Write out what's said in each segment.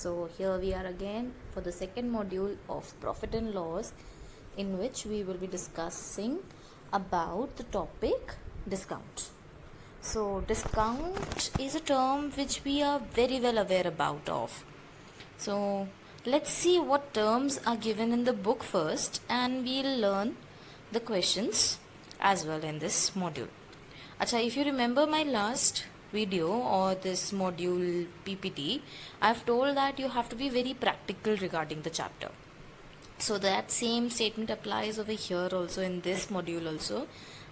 So here we are again for the second module of profit and loss, in which we will be discussing about the topic discount. So discount is a term which we are very well aware about of. So let's see what terms are given in the book first, and we'll learn the questions as well in this module. Acha, if you remember my last video or this module PPT, I've told that you have to be very practical regarding the chapter. So that same statement applies over here also in this module also.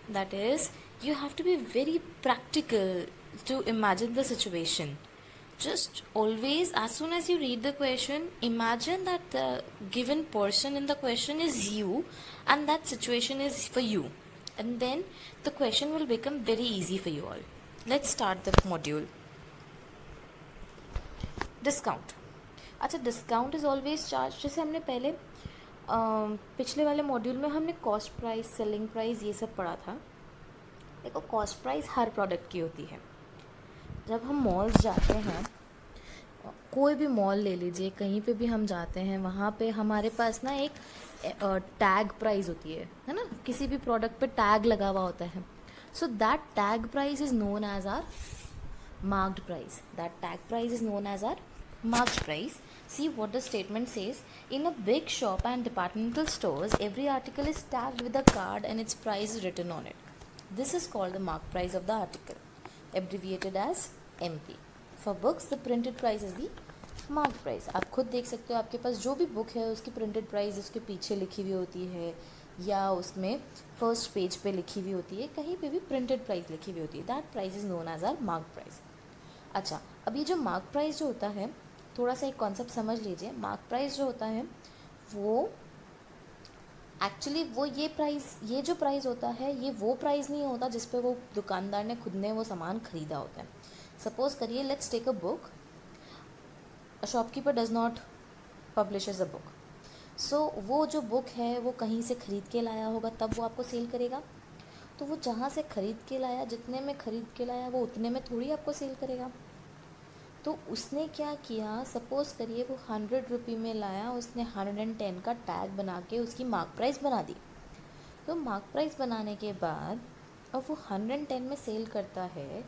That is, you have to be very practical to imagine the situation. Just always, as soon as you read the question, imagine that the given person in the question is you and that situation is for you. And then the question will become very easy for you all. Let's start the module. Discount. अच्छा, discount is always charge. जैसे हमने पहले पिछले वाले module में हमने cost price, selling price ये सब पढ़ा था. देखो, कॉस्ट प्राइस हर प्रोडक्ट की होती है. जब हम मॉल्स जाते हैं, कोई भी मॉल ले लीजिए, कहीं पे भी हम जाते हैं, वहाँ पे हमारे पास ना एक टैग प्राइस होती है ना. किसी भी प्रोडक्ट पे टैग लगा हुआ होता है. So that tag price is known as are marked price. That tag price is known as our marked price. See what the statement says. In a big shop and departmental stores, every article is tagged with a card and its price is written on it. This is called the marked price of the article, abbreviated as MP. For books, the printed price is the marked price. आप खुद देख सकते हो, आपके पास जो भी book है उसकी printed price उसके पीछे लिखी हुई होती है या उसमें फर्स्ट पेज पे लिखी हुई होती है, कहीं पे भी प्रिंटेड प्राइस लिखी हुई होती है. That price is known as are mark price. अच्छा, अब ये जो मार्क प्राइस जो होता है, थोड़ा सा एक कॉन्सेप्ट समझ लीजिए. मार्क प्राइस जो होता है वो एक्चुअली ये जो प्राइस होता है, ये वो प्राइस नहीं होता जिस पे वो दुकानदार ने खुद ने वो सामान खरीदा होता है. सपोज करिए, let's take a book. A shopkeeper does not publishes a book. So वो जो बुक है वो कहीं से ख़रीद के लाया होगा, तब वो आपको सेल करेगा. तो वो जहाँ से ख़रीद के लाया, जितने में ख़रीद के लाया, वो उतने में थोड़ी आपको सेल करेगा. तो उसने क्या किया, सपोज़ करिए वो 100 रुपये में लाया, उसने 110 का टैग बना के उसकी मार्क प्राइस बना दी. तो मार्क प्राइस बनाने के बाद अब वो 110 में सेल करता है,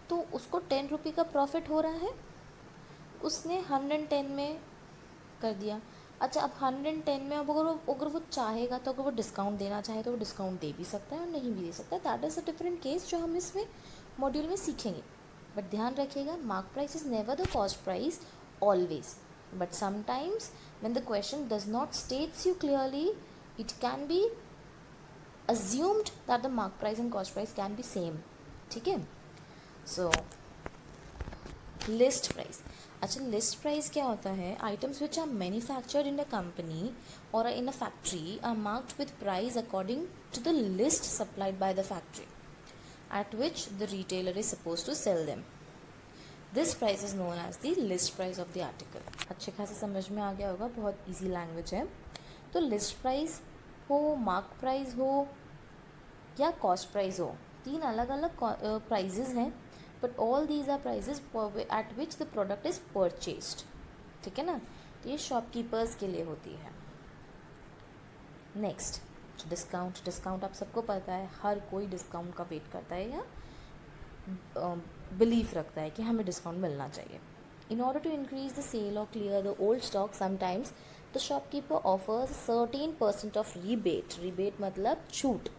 तो उसको 10 रुपये का प्रॉफिट हो रहा है. उसने 110 में कर दिया. अच्छा, अब 110 में अब अगर वो चाहेगा तो अगर वो डिस्काउंट देना चाहे तो वो डिस्काउंट दे भी सकता है और नहीं भी दे सकता है. That is a different case जो हम इसमें मॉड्यूल में सीखेंगे. बट ध्यान रखिएगा, mark price is never the cost price always. But sometimes when the question does not states you clearly, it can be assumed that the mark price and cost price can be same. ठीक है. So list price. अच्छा, list price क्या होता है? Items which are manufactured in a company और इन अ factory are marked with price according to the list supplied by the factory at which the retailer is suppose to sell them. This price is known as the list price of the article. अच्छे खासे समझ में आ गया होगा, बहुत easy language है. तो list price हो, मार्क प्राइस हो या कॉस्ट प्राइस हो, तीन अलग अलग प्राइजेज हैं. But all these are prices at which the product is purchased. ठीक है ना. तो ये शॉपकीपर्स के लिए होती है. Next, discount. डिस्काउंट आप सबको पता है, हर कोई डिस्काउंट का वेट करता है या बिलीफ रखता है कि हमें डिस्काउंट मिलना चाहिए. In order to increase the sale और clear the old stock, sometimes the shopkeeper offers 13% of rebate. Rebate मतलब छूट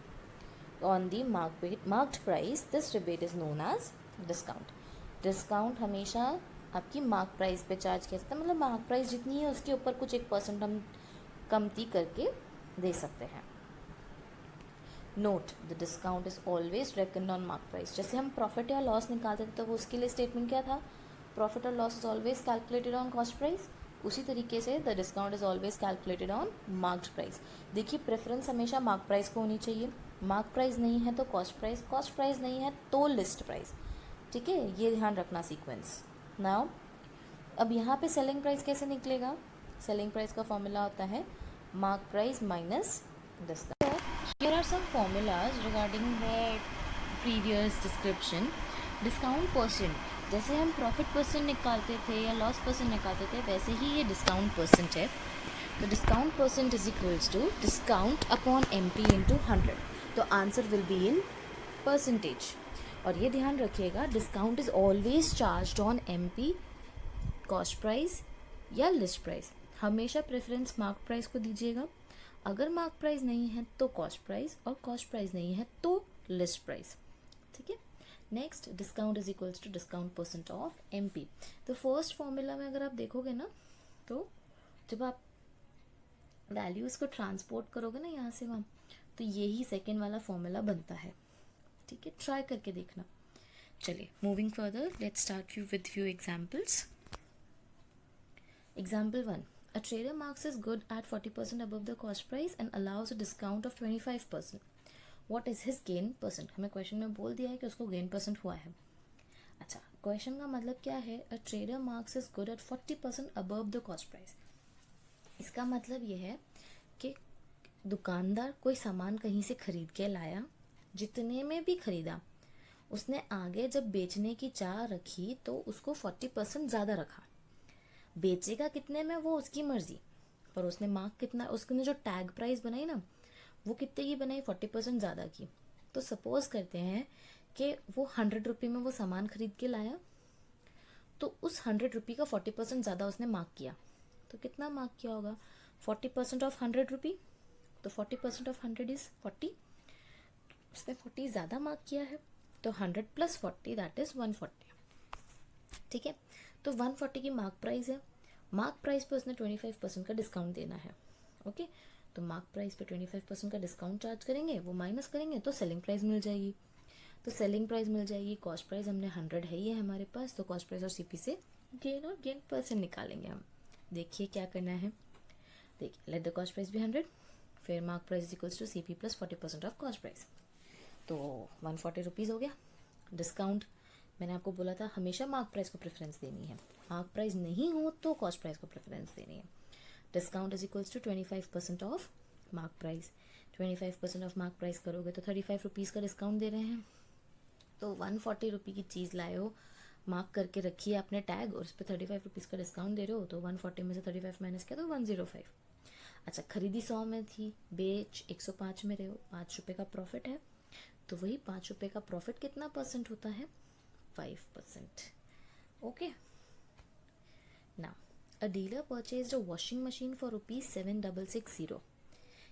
on the marked price. This rebate is known as discount. Discount हमेशा आपकी मार्क प्राइस पे charge किया जाता है. मतलब मार्क प्राइस जितनी है उसके ऊपर कुछ 1% हम कमती करके दे सकते हैं. Note, the discount is always reckoned on mark price. जैसे हम प्रॉफिट या लॉस निकालते थे तो वो उसके लिए स्टेटमेंट क्या था? प्रॉफिट और loss is always calculated on cost price. उसी तरीके से the discount is always calculated on marked price. देखिए, प्रेफरेंस हमेशा मार्क प्राइस को होनी चाहिए. मार्क प्राइस नहीं है तो कॉस्ट प्राइस, कॉस्ट प्राइस नहीं है तो लिस्ट प्राइस. ठीक है, ये ध्यान रखना सीक्वेंस. नाउ अब यहाँ पे सेलिंग प्राइस कैसे निकलेगा? सेलिंग प्राइस का फॉर्मूला होता है mark price minus discount. Here are some formulas regarding the previous description. Discount percent. जैसे हम प्रॉफिट परसेंट निकालते थे या लॉस परसेंट निकालते थे, वैसे ही ये डिस्काउंट परसेंट है। तो discount percent is equals to discount upon M P into 100। तो answer will be in percentage. और ये ध्यान रखिएगा, discount is always charge on M P, cost price या लिस्ट प्राइस। हमेशा प्रेफरेंस मार्क प्राइस को दीजिएगा। अगर मार्क प्राइस नहीं है तो कॉस्ट प्राइस, और कॉस्ट प्राइस नहीं है तो लिस्ट प्राइस। ठीक है। Next, discount is equals to discount percent of M P. तो फर्स्ट फॉर्मूला में अगर आप देखोगे ना, तो जब आप वैल्यूज़ को ट्रांसपोर्ट करोगे ना यहाँ से वहाँ, तो यही सेकेंड वाला फॉर्मूला बनता है। ठीक है, ट्राई करके देखना। चलिए, moving further, let's start you with few examples. Example 1. A trader marks his good at 40% above the cost price and allows a discount of 25%. What is his gain percent? हमें question में बोल दिया है कि उसको गेन परसेंट हुआ है। अच्छा, क्वेश्चन का मतलब क्या है? A trader marks his good at 40% above the cost price. इसका मतलब ये है कि दुकानदार कोई सामान कहीं से खरीद के लाया, जितने में भी खरीदा, उसने आगे जब बेचने की चाह रखी तो उसको 40% ज़्यादा रखा। बेचेगा कितने में वो उसकी मर्जी, पर उसने मार्क कितना, उसने जो टैग प्राइस बनाई ना, वो कितने की बनाई? 40% ज़्यादा की। तो सपोज करते हैं कि वो 100 रुपये में वो सामान खरीद के लाया, तो उस 100 रुपये का 40% ज़्यादा उसने मार्क किया। तो कितना मार्क किया होगा? 40% ऑफ 100 रुपये। तो 40% ऑफ 100 इज़ 40। उसने 40 ज़्यादा मार्क किया है, तो 100 प्लस 40 दैट इज़ 140। ठीक है, तो 140 की मार्क प्राइस है। मार्क प्राइस पे उसने 25% का डिस्काउंट देना है। ओके, तो मार्क प्राइस पे 25% का डिस्काउंट चार्ज करेंगे, वो माइनस करेंगे तो सेलिंग प्राइस मिल जाएगी। तो सेलिंग प्राइस मिल जाएगी, कॉस्ट प्राइस हमने 100 है ही है हमारे पास, तो कॉस्ट प्राइस और सीपी से गेन और गेन परसेंट निकालेंगे हम। देखिए क्या करना है। देखिए, लेट द कॉस्ट प्राइस भी 100, फिर mark price equals to CP plus 40% of cost price. तो 140 रुपीज़ हो गया। डिस्काउंट, मैंने आपको बोला था हमेशा मार्क प्राइस को प्रेफरेंस देनी है। मार्क प्राइस नहीं हो तो कॉस्ट प्राइस को प्रेफरेंस देनी है। Discount is equals to 25% of mark price. 25% of mark price करोगे तो 35 रुपीज़ का डिस्काउंट दे रहे हैं। तो 140 रुपये की चीज़ लाए हो, मार्क करके रखी है आपने टैग, और उस पर 35 रुपीज़ का डिस्काउंट दे रहे हो, तो 140 में से 35 माइनस किया तो 105। अच्छा, खरीदी 100 में थी, बेच 105 में रहे हो, 5 रुपये का प्रॉफिट है, तो वही 5 रुपये का प्रॉफिट कितना परसेंट होता है? 5%. Okay. Now, a dealer purchased a washing machine for rupees 7660.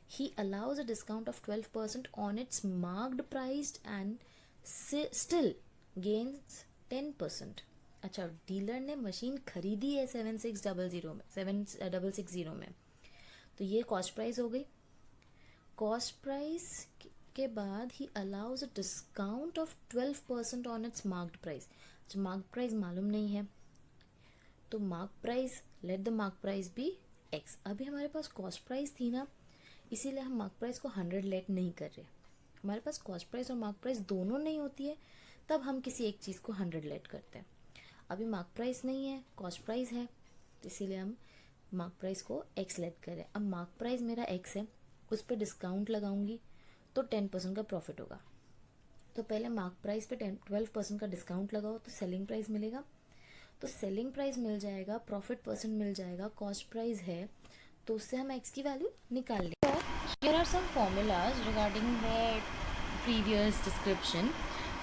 He allows a discount of 12% on its marked price and still gains 10%. अच्छा, डीलर ने मशीन खरीदी है 7660 में, तो ये कॉस्ट प्राइस हो गई। कॉस्ट प्राइस के बाद ही allows a discount of 12% on its marked price. Mark price मालूम नहीं है, तो mark price, let the mark price be X. अभी हमारे पास कॉस्ट प्राइस थी ना, इसीलिए हम मार्क प्राइस को 100 लेट नहीं कर रहे। हमारे पास कॉस्ट प्राइस और मार्क प्राइस दोनों नहीं होती है, तब हम किसी एक चीज़ को 100 लेट करते हैं। अभी मार्क प्राइस नहीं है, कॉस्ट प्राइस है, तो इसीलिए हम मार्क प्राइस को एक्स लेट कर रहे हैं। अब मार्क प्राइस मेरा एक्स है, उस पर डिस्काउंट लगाऊंगी तो 10% का प्रॉफिट होगा। तो पहले मार्क प्राइस पे 12% का डिस्काउंट लगाओ तो सेलिंग प्राइस मिलेगा। तो सेलिंग प्राइस मिल जाएगा, प्रॉफिट परसेंट मिल जाएगा, कॉस्ट प्राइस है, तो उससे हम एक्स की वैल्यू निकाल लेंगे। Here are some formulas regarding the previous description.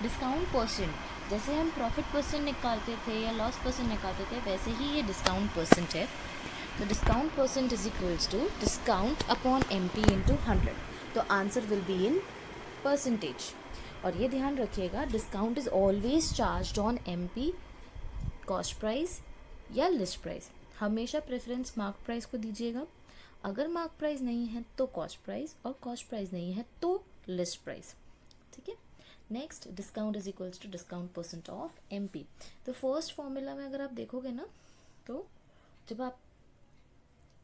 Discount percent, जैसे हम प्रॉफिट परसेंट निकालते थे या लॉस परसेंट निकालते थे, वैसे ही ये डिस्काउंट परसेंट है। तो discount percent is equals to discount upon M P into 100। तो answer will be in percentage. और ये ध्यान रखिएगा, discount is always charge on M P, cost price या लिस्ट प्राइस। हमेशा प्रेफरेंस मार्क प्राइस को दीजिएगा। अगर मार्क प्राइस नहीं है तो कॉस्ट प्राइस, और कॉस्ट प्राइस नहीं है तो लिस्ट प्राइस। ठीक है। Next, discount is equals to discount percent of M P. तो फर्स्ट फॉर्मूला में अगर आप देखोगे ना, तो जब आप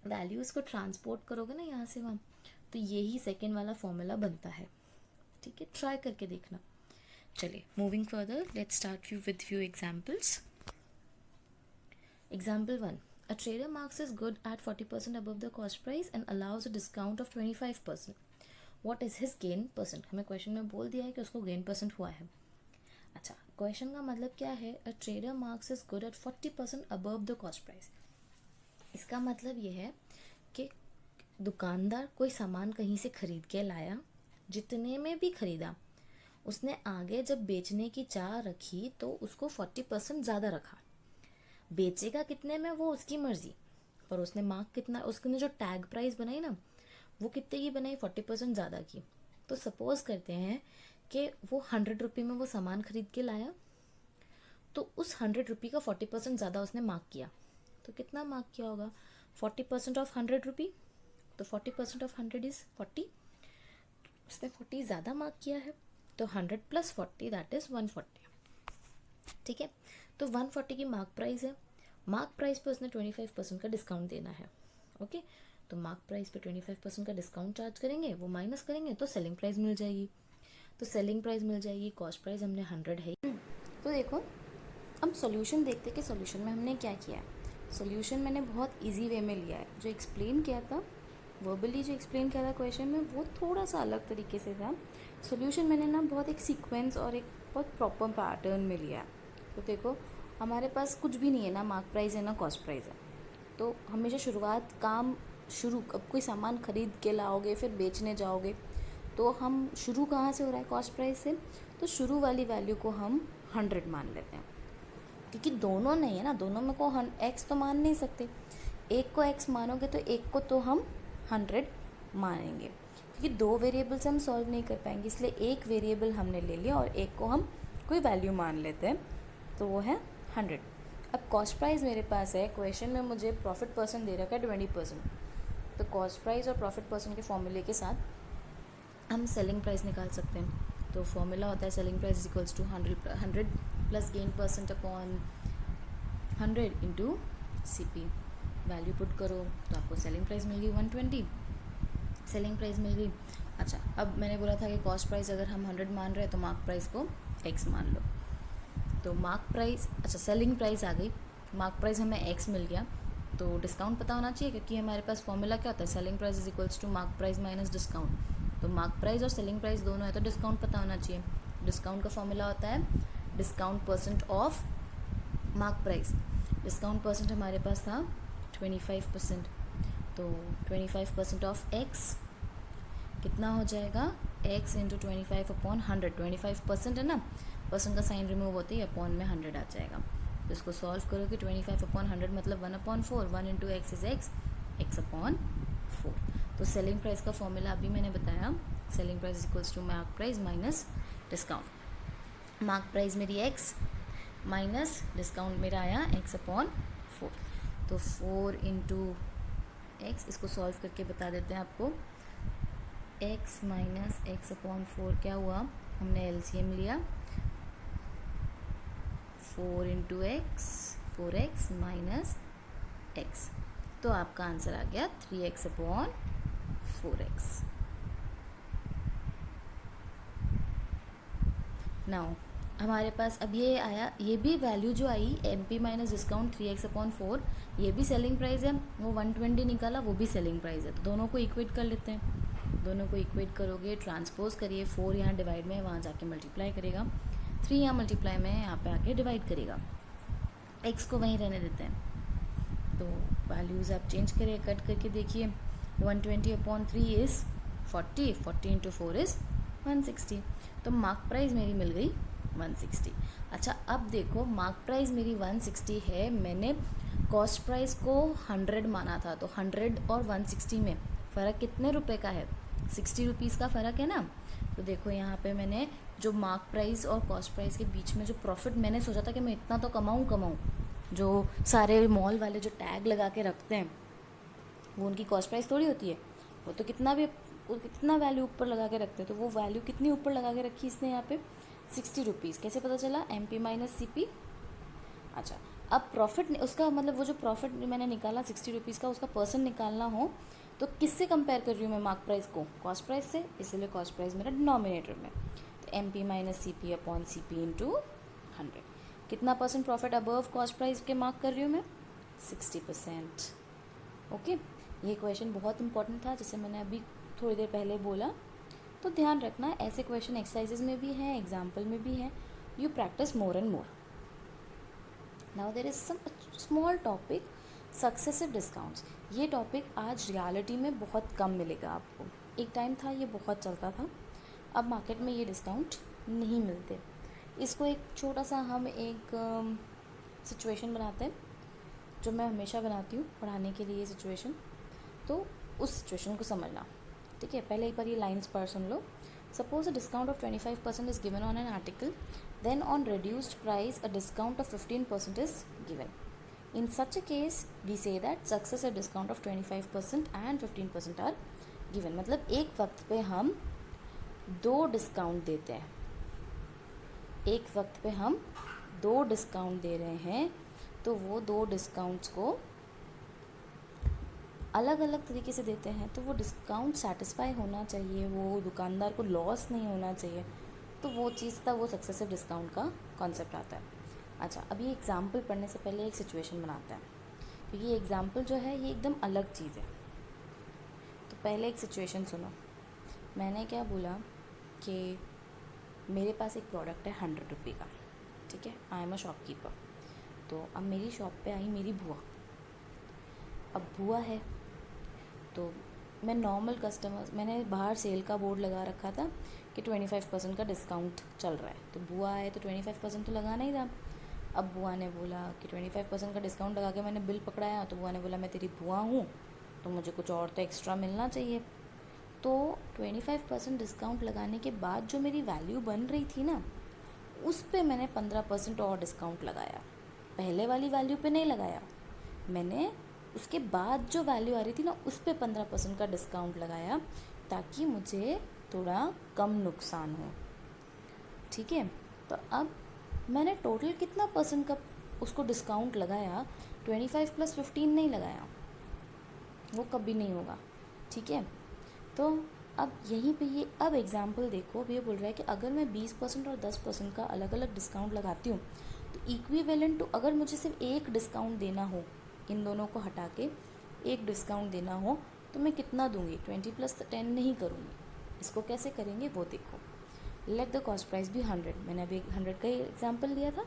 वैल्यूज़ को ट्रांसपोर्ट करोगे ना यहाँ से वहाँ, तो यही सेकेंड वाला फॉर्मूला बनता है। ठीक है, ट्राई करके देखना। चलिए, moving further, let's start you with few examples. Example 1. A trader marks his good at 40% above the cost price and allows a discount of 25%. What is his gain percent? हमें question में बोल दिया है कि उसको गेन परसेंट हुआ है। अच्छा, क्वेश्चन का मतलब क्या है, a trader marks is good at 40% above the cost price. इसका मतलब ये है कि दुकानदार कोई सामान कहीं से खरीद के लाया, जितने में भी खरीदा, उसने आगे जब बेचने की चाह रखी तो उसको 40% ज़्यादा रखा। बेचेगा कितने में वो उसकी मर्जी, पर उसने मार्क कितना, उसने जो टैग प्राइस बनाई ना वो कितने की बनाई, 40% ज़्यादा की। तो सपोज करते हैं कि वो 100 रुपये में वो सामान खरीद के लाया, तो उस 100 रुपये का 40% ज़्यादा उसने मार्क किया। तो कितना मार्क किया होगा, 40% ऑफ 100 रुपये, तो 40% ऑफ 100 इज़ 40। उसने 40 ज़्यादा मार्क किया है, तो 100 + 40 दैट इज़ 140। ठीक है, तो 140 की मार्क प्राइस है। मार्क प्राइस पे उसने 25% का डिस्काउंट देना है। ओके, तो मार्क प्राइस पे 25% का डिस्काउंट चार्ज करेंगे, वो माइनस करेंगे तो सेलिंग प्राइस मिल जाएगी। तो सेलिंग प्राइस मिल जाएगी, कॉस्ट प्राइस हमने 100 है। तो देखो अब सॉल्यूशन देखते कि सॉल्यूशन में हमने क्या किया है। सॉल्यूशन मैंने बहुत इजी वे में लिया है। जो एक्सप्लेन किया था वर्बली, जो एक्सप्लेन किया था क्वेश्चन में, वो थोड़ा सा अलग तरीके से था। सॉल्यूशन मैंने ना बहुत एक सीक्वेंस और एक बहुत प्रॉपर पैटर्न में लिया है। तो देखो हमारे पास कुछ भी नहीं है, ना मार्क प्राइस है ना कॉस्ट प्राइस है। तो हमेशा शुरुआत काम शुरू, अब कोई सामान खरीद के लाओगे फिर बेचने जाओगे, तो हम शुरू कहाँ से हो रहा है, कॉस्ट प्राइस से। तो शुरू वाली वैल्यू को हम 100 मान लेते हैं, क्योंकि दोनों नहीं है ना, दोनों में को एक्स तो मान नहीं सकते। एक को एक्स मानोगे तो एक को तो हम 100 मानेंगे, क्योंकि दो वेरिएबल से हम सॉल्व नहीं कर पाएंगे, इसलिए एक वेरिएबल हमने ले लिया और एक को हम कोई वैल्यू मान लेते हैं, तो वो है 100। अब कॉस्ट प्राइस मेरे पास है, क्वेश्चन में मुझे प्रॉफिट परसेंट दे रखा है 20%। तो कॉस्ट प्राइस और प्रॉफिट परसेंट के फॉर्मूले के साथ हम सेलिंग प्राइस निकाल सकते हैं। तो फॉर्मूला होता है selling price equals to 100 plus gain percent upon 100 into CP। Value put करो तो आपको सेलिंग प्राइस मिल गई 120, सेलिंग प्राइस मिल गई। अच्छा, अब मैंने बोला था कि कॉस्ट प्राइस अगर हम 100 मान रहे हैं तो मार्क प्राइस को x मान लो। तो मार्क प्राइस, अच्छा सेलिंग प्राइस आ गई, मार्क प्राइस हमें x मिल गया, तो डिस्काउंट पता होना चाहिए, क्योंकि हमारे पास फॉर्मूला क्या होता है, selling price is equals to mark price minus discount. तो मार्क प्राइस और सेलिंग प्राइस दोनों है तो डिस्काउंट पता होना चाहिए। डिस्काउंट का फॉर्मूला होता है discount percent of mark price. Discount percent हमारे पास था 25%, तो 25% ऑफ x कितना हो जाएगा, x इंटू 25/100। 25% है ना, परसेंट का साइन रिमूव होते ही अपॉन में 100 आ जाएगा। तो इसको सॉल्व करोगे 25/100 मतलब 1/4, 1 into x is x, x/4। तो सेलिंग प्राइस का फॉर्मूला अभी मैंने बताया, selling price equals to mark price minus discount. Mark price मेरी x माइनस डिस्काउंट मेरा आया x/4। तो 4 इंटू एक्स, इसको सॉल्व करके बता देते हैं आपको। x माइनस x/4 क्या हुआ, हमने LCM लिया, 4 into x, 4x minus x, तो आपका आंसर आ गया 3x/4x। नाउ हमारे पास अब ये आया, ये भी वैल्यू जो आई MP माइनस डिस्काउंट 3x/4, ये भी सेलिंग प्राइस है, वो 120 निकाला, वो भी सेलिंग प्राइस है। तो दोनों को इक्वेट कर लेते हैं। दोनों को इक्वेट करोगे, ट्रांसपोज करिए, 4 यहाँ डिवाइड में, वहाँ जाके मल्टीप्लाई करेगा, 3 यहाँ मल्टीप्लाई में, यहाँ पे आके डिवाइड करेगा। x को वहीं रहने देते हैं। तो वैल्यूज़ आप चेंज करिए, कट करके देखिए, 120/3 इज़ 40, 40 इंटू 4 इज़ 160। तो मार्क प्राइस मेरी मिल गई 160। अच्छा, अब देखो मार्क प्राइस मेरी 160 है, मैंने कॉस्ट प्राइस को 100 माना था, तो 100 और 160 में फ़र्क कितने रुपए का है, 60 रुपीज़ का फ़र्क है ना। तो देखो यहाँ पे मैंने जो मार्क प्राइस और कॉस्ट प्राइस के बीच में जो प्रॉफिट, मैंने सोचा था कि मैं इतना तो कमाऊँ, जो सारे मॉल वाले जो टैग लगा के रखते हैं वो उनकी कॉस्ट प्राइस थोड़ी होती है, वो तो कितना वैल्यू ऊपर लगा के रखते हैं। तो वो वैल्यू कितनी ऊपर लगा के रखी इसने यहाँ पे, 60 रुपीज़। कैसे पता चला, MP माइनस CP। अच्छा, अब प्रॉफिट, उसका मतलब वो जो प्रॉफिट मैंने निकाला 60 रुपीज़ का, उसका परसेंट निकालना हो तो किससे कंपेयर कर रही हूँ मैं मार्क प्राइस को, कॉस्ट प्राइस से, इसलिए कॉस्ट प्राइस मेरा डिनोमिनेटर में। तो MP minus CP upon CP into 100, कितना percent profit above cost price के मार्क कर रही हूँ मैं, 60%। ओके, ये क्वेश्चन बहुत इंपॉर्टेंट था, जैसे मैंने अभी थोड़ी देर पहले बोला। तो ध्यान रखना, ऐसे क्वेश्चन एक्सरसाइजेज में भी हैं, एग्जाम्पल में भी हैं, you practice more and more. Now there is some small topic, successive discounts. ये टॉपिक आज रियलिटी में बहुत कम मिलेगा आपको. एक टाइम था ये बहुत चलता था, अब मार्केट में ये डिस्काउंट नहीं मिलते. इसको एक छोटा सा हम एक सिचुएशन बनाते हैं, जो मैं हमेशा बनाती हूँ पढ़ाने के लिए सिचुएशन. तो उस सिचुएशन को समझना, ठीक है. पहले एक बार ये लाइन्स पढ़ सुन लो. Suppose a discount of 25% is given on an article, then on reduced price a discount of 15% is given. In such a case we say that successive discount of 25% and 15% are given. मतलब एक वक्त पे हम 2 discount देते हैं, एक वक्त पे हम 2 डिस्काउंट दे रहे हैं. तो वो 2 डिस्काउंट्स को अलग अलग तरीके से देते हैं. तो वो डिस्काउंट सेटिस्फाई होना चाहिए, वो दुकानदार को लॉस नहीं होना चाहिए. तो वो चीज़ था, वो सक्सेसिव डिस्काउंट का कॉन्सेप्ट आता है. अच्छा, अभी एग्जाम्पल पढ़ने से पहले एक सिचुएशन बनाते हैं, क्योंकि ये एग्जाम्पल जो है ये एकदम अलग चीज़ है. तो पहले एक सिचुएशन सुनो. मैंने क्या बोला कि मेरे पास एक प्रोडक्ट है 100 रुपये का, ठीक है. I am a shopkeeper. तो अब मेरी शॉप पे आई मेरी बुआ. अब बुआ है तो मैं नॉर्मल कस्टमर्स, मैंने बाहर सेल का बोर्ड लगा रखा था कि 25% का डिस्काउंट चल रहा है. तो बुआ आए तो 25% तो लगाना ही था. अब बुआ ने बोला कि 25% का डिस्काउंट लगा के मैंने बिल पकड़ाया. तो बुआ ने बोला मैं तेरी बुआ हूँ तो मुझे कुछ और तो एक्स्ट्रा मिलना चाहिए. तो 25% डिस्काउंट लगाने के बाद जो मेरी वैल्यू बन रही थी ना, उस पर मैंने 15% और डिस्काउंट लगाया. पहले वाली वैल्यू पे नहीं लगाया मैंने, उसके बाद जो वैल्यू आ रही थी ना उस पर 15% का डिस्काउंट लगाया, ताकि मुझे थोड़ा कम नुकसान हो, ठीक है. तो अब मैंने टोटल कितना परसेंट का उसको डिस्काउंट लगाया, 25 + 15 नहीं लगाया, वो कभी नहीं होगा, ठीक है. तो अब यहीं पे ये अब एग्जाम्पल देखो. अब ये बोल रहा है कि अगर मैं 20% और 10% का अलग अलग डिस्काउंट लगाती हूँ तो इक्विवेलेंट टू, अगर मुझे सिर्फ एक डिस्काउंट देना हो, इन दोनों को हटा के एक डिस्काउंट देना हो, तो मैं कितना दूंगी. 20 + 10 नहीं करूँगी. इसको कैसे करेंगे वो देखो. लेट द कॉस्ट प्राइस भी 100. मैंने अभी 100 का ही एग्जाम्पल लिया था,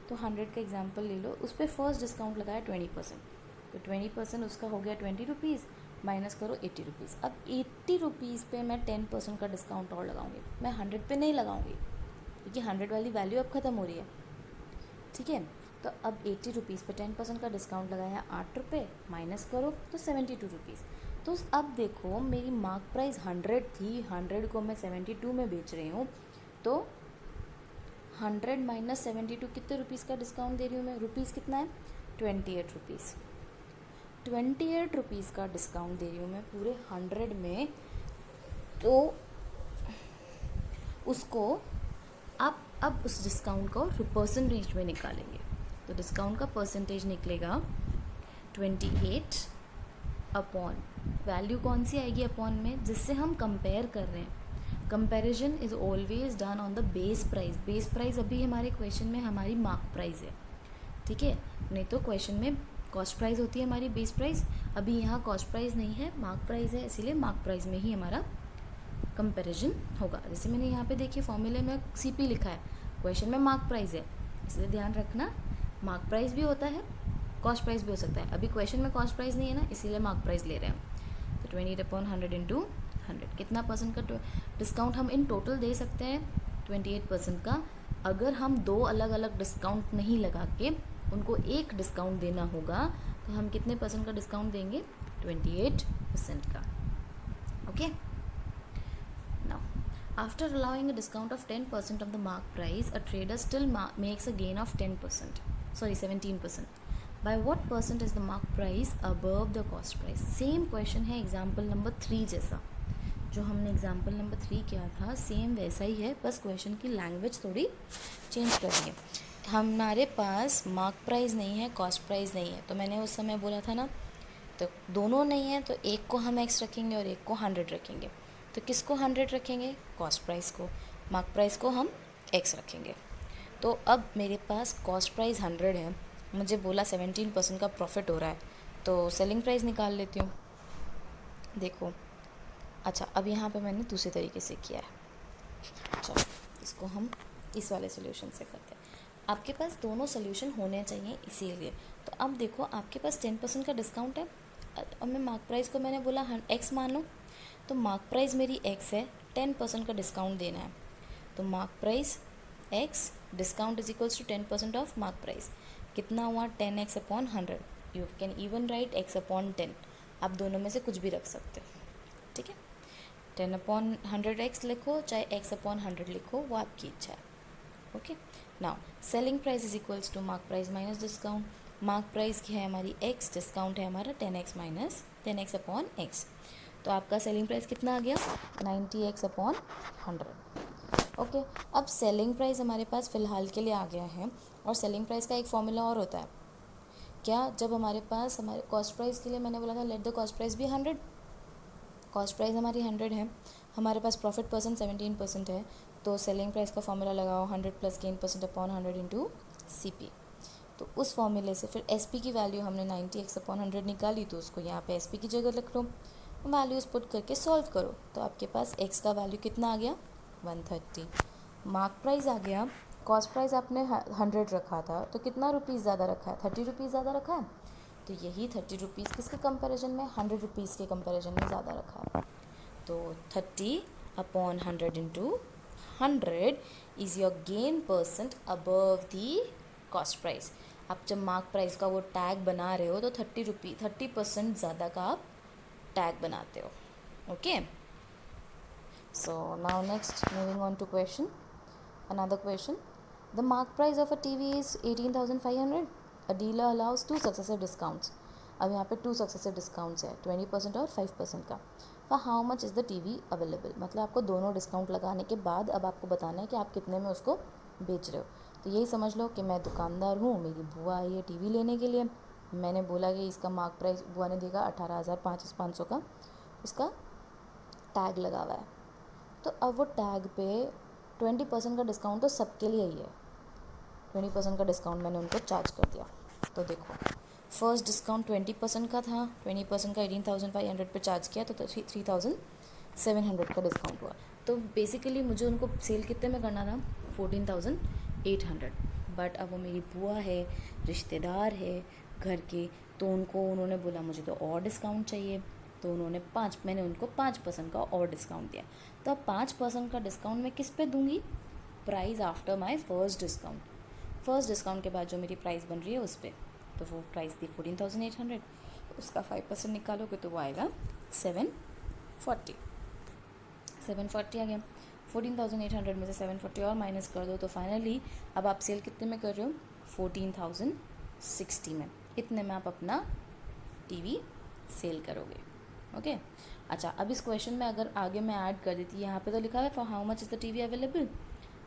तो 100 का एग्जाम्पल ले लो. उस पर फर्स्ट डिस्काउंट लगाया 20%. तो 20% उसका हो गया 20 रुपीज़, माइनस करो 80 रुपीज़. अब 80 रुपीज़ पे मैं 10% का डिस्काउंट और लगाऊंगी. मैं 100 पे नहीं लगाऊंगी, क्योंकि 100 वाली वैल्यू अब ख़त्म हो रही है, ठीक है. तो अब 80 रुपीज़ पे 10% का डिस्काउंट लगाया 8 रुपये, माइनस करो तो 72 रुपीज़. तो अब देखो मेरी मार्क प्राइस 100 थी, 100 को मैं 72 में बेच रही हूँ. तो 100 - 72 कितने रुपीज़ का डिस्काउंट दे रही हूँ मैं. रुपीज़ कितना है, 28 रुपीज़. 28 रुपीज़ का डिस्काउंट दे रही हूँ मैं पूरे 100 में. तो उसको अब उस डिस्काउंट को परसेंटेज में निकालेंगे. तो डिस्काउंट का परसेंटेज निकलेगा 28 अपॉन वैल्यू कौन सी आएगी अपॉन में, जिससे हम कंपेयर कर रहे हैं. Comparison is always done on the base price. Base price अभी हमारे क्वेश्चन में हमारी मार्क प्राइस है, ठीक है. नहीं तो क्वेश्चन में कॉस्ट प्राइस होती है हमारी बेस प्राइस. अभी यहाँ कॉस्ट प्राइस नहीं है, मार्क प्राइस है, इसीलिए मार्क प्राइस में ही हमारा कंपैरिजन होगा. जैसे मैंने यहाँ पे देखिए फॉर्मूले में CP लिखा है, क्वेश्चन में मार्क प्राइस है, इसलिए ध्यान रखना मार्क प्राइस भी होता है, कॉस्ट प्राइस भी हो सकता है. अभी क्वेश्चन में कॉस्ट प्राइस नहीं है ना, इसीलिए मार्क प्राइस ले रहे हैं. तो 28/100 × 100 कितना परसेंट का डिस्काउंट हम इन टोटल दे सकते हैं, 28% का. अगर हम 2 अलग अलग डिस्काउंट नहीं लगा के उनको एक डिस्काउंट देना होगा, तो हम कितने परसेंट का डिस्काउंट देंगे, 28% का. Okay. Now after allowing a discount of 10% of the mark price, a trader still makes a gain of 17%. By what percent is the mark price above the cost price. Same question है example number 3 जैसा, जो हमने example number 3 किया था, same वैसा ही है, बस question की लैंग्वेज थोड़ी चेंज कर दी है. हमारे पास मार्क प्राइस नहीं है, कॉस्ट प्राइस नहीं है. तो मैंने उस समय बोला था ना, तो दोनों नहीं है, तो एक को हम x रखेंगे और एक को 100 रखेंगे. तो किसको 100 रखेंगे, कॉस्ट प्राइस को. मार्क प्राइस को हम x रखेंगे. तो अब मेरे पास कॉस्ट प्राइस 100 है, मुझे बोला 17% का प्रॉफिट हो रहा है, तो सेलिंग प्राइस निकाल लेती हूँ. देखो, अच्छा अब यहाँ पे मैंने दूसरे तरीके से किया है. चलो इसको हम इस वाले सोल्यूशन से करते हैं। आपके पास दोनों सोल्यूशन होने चाहिए इसीलिए। तो अब देखो आपके पास 10% का डिस्काउंट है। अब मैं मार्क प्राइस को मैंने बोला एक्स मान लो, तो मार्क प्राइस मेरी एक्स है, 10% का डिस्काउंट देना है। तो mark price X, discount is equals to 10% of mark price. कितना हुआ 10x upon 100। You can even write x upon 10, आप दोनों में से कुछ भी रख सकते हो, ठीक है। 10 अपॉन 100x लिखो, चाहे x अपॉन 100 लिखो, वो आपकी इच्छा है। Okay, now selling price is equals to mark price minus discount. Mark price की है हमारी x, डिस्काउंट है हमारा 10x minus 10x upon x। तो आपका सेलिंग प्राइस कितना आ गया 90x अपॉन 100। ओके, अब सेलिंग प्राइस हमारे पास फ़िलहाल के लिए आ गया है। और सेलिंग प्राइस का एक फॉर्मूला और होता है क्या, जब हमारे पास हमारे कॉस्ट प्राइस के लिए मैंने बोला था लेट द कॉस्ट प्राइस भी 100। कॉस्ट प्राइस हमारी 100 है, हमारे पास प्रॉफिट परसेंट 17% है, तो सेलिंग प्राइस का फॉर्मूला लगाओ 100 plus gain percent upon 100 into CP। तो उस फॉर्मूले से फिर SP की वैल्यू हमने 90x अपॉन 100 निकाली, तो उसको यहाँ पे SP की जगह रख लो, वैल्यूज़ पुट करके सॉल्व करो, तो आपके पास x का वैल्यू कितना आ गया 130। मार्क प्राइस आ गया, कॉस्ट प्राइस आपने 100 रखा था, तो कितना रुपीज़ ज़्यादा रखा है 30 रुपीज़ ज़्यादा रखा है। तो यही 30 रुपीज़ किसके कंपैरिजन में 100 रुपीज़ के कंपैरिजन में ज़्यादा रखा है। तो 30 upon 100 into 100 is your gain percent above the cost price. आप जब मार्क प्राइस का वो टैग बना रहे हो तो 30% ज़्यादा का आप टैग बनाते हो। Okay, so now next moving on to question, another question. The mark price of a TV is 18,500. A dealer allows 2 successive discounts. अब यहाँ पे 2 successive discounts है, 20% और 5% का। For how much is the TV available? मतलब आपको दोनों discount लगाने के बाद अब आपको बताना है कि आप कितने में उसको बेच रहे हो। तो यही समझ लो कि मैं दुकानदार हूँ, मेरी बुआ आई है TV लेने के लिए, मैंने बोला कि इसका मार्क प्राइस, बुआ ने देखा 18,500 का उसका टैग लगा हुआ है। तो अब वो टैग पे 20% का डिस्काउंट तो सबके लिए ही है, 20% का डिस्काउंट मैंने उनको चार्ज कर दिया। तो देखो फर्स्ट डिस्काउंट 20% का था, 20% का 18,500 पे चार्ज किया, तो 3,700 का डिस्काउंट हुआ। तो बेसिकली मुझे उनको सेल कितने में करना था 14,800। बट अब वो मेरी बुआ है, रिश्तेदार है घर के, तो उन्होंने बोला मुझे तो और डिस्काउंट चाहिए, तो मैंने उनको 5% का और डिस्काउंट दिया। तो अब 5% का डिस्काउंट मैं किस पे दूंगी, price after my first discount. First discount के बाद जो मेरी प्राइस बन रही है उस पर, तो वो प्राइस थी 14,800, उसका 5% निकालोगे तो वो आएगा 740 आ गया। 14,800 में से 740 और माइनस कर दो, तो फाइनली अब आप सेल कितने में कर रहे हो 14,060 में। इतने में आप अपना TV सेल करोगे। ओके, अच्छा अब इस क्वेश्चन में अगर आगे मैं ऐड कर देती, यहाँ पे तो लिखा है for how much is the TV available,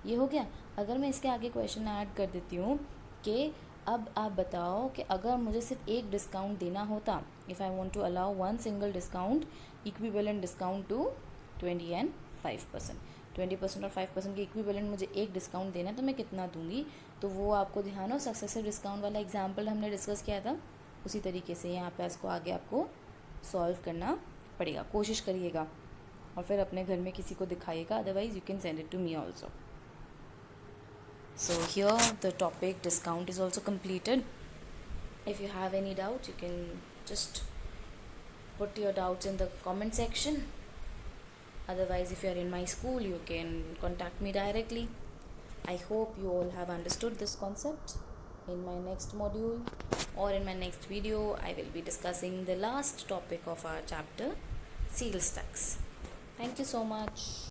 ये हो गया। अगर मैं इसके आगे क्वेश्चन ऐड कर देती हूँ कि अब आप बताओ कि अगर मुझे सिर्फ एक डिस्काउंट देना होता, if I want to allow one single discount equivalent discount to 20 and 5%, 20% और 5% के इक्विवेलेंट मुझे एक डिस्काउंट देना है, तो मैं कितना दूंगी। तो वो आपको ध्यान हो, सक्सेसिव डिस्काउंट वाला एग्जाम्पल हमने डिस्कस किया था, उसी तरीके से यहाँ पे इसको आगे आपको सॉल्व करना पड़ेगा। कोशिश करिएगा और फिर अपने घर में किसी को दिखाइएगा, otherwise you can send it to me also. So here the topic discount is also completed. If you have any doubt, you can just put your doubts in the comment section. Otherwise, if you are in my school, you can contact me directly. I hope you all have understood this concept. In my next module or in my next video, I will be discussing the last topic of our chapter, sales tax. Thank you so much.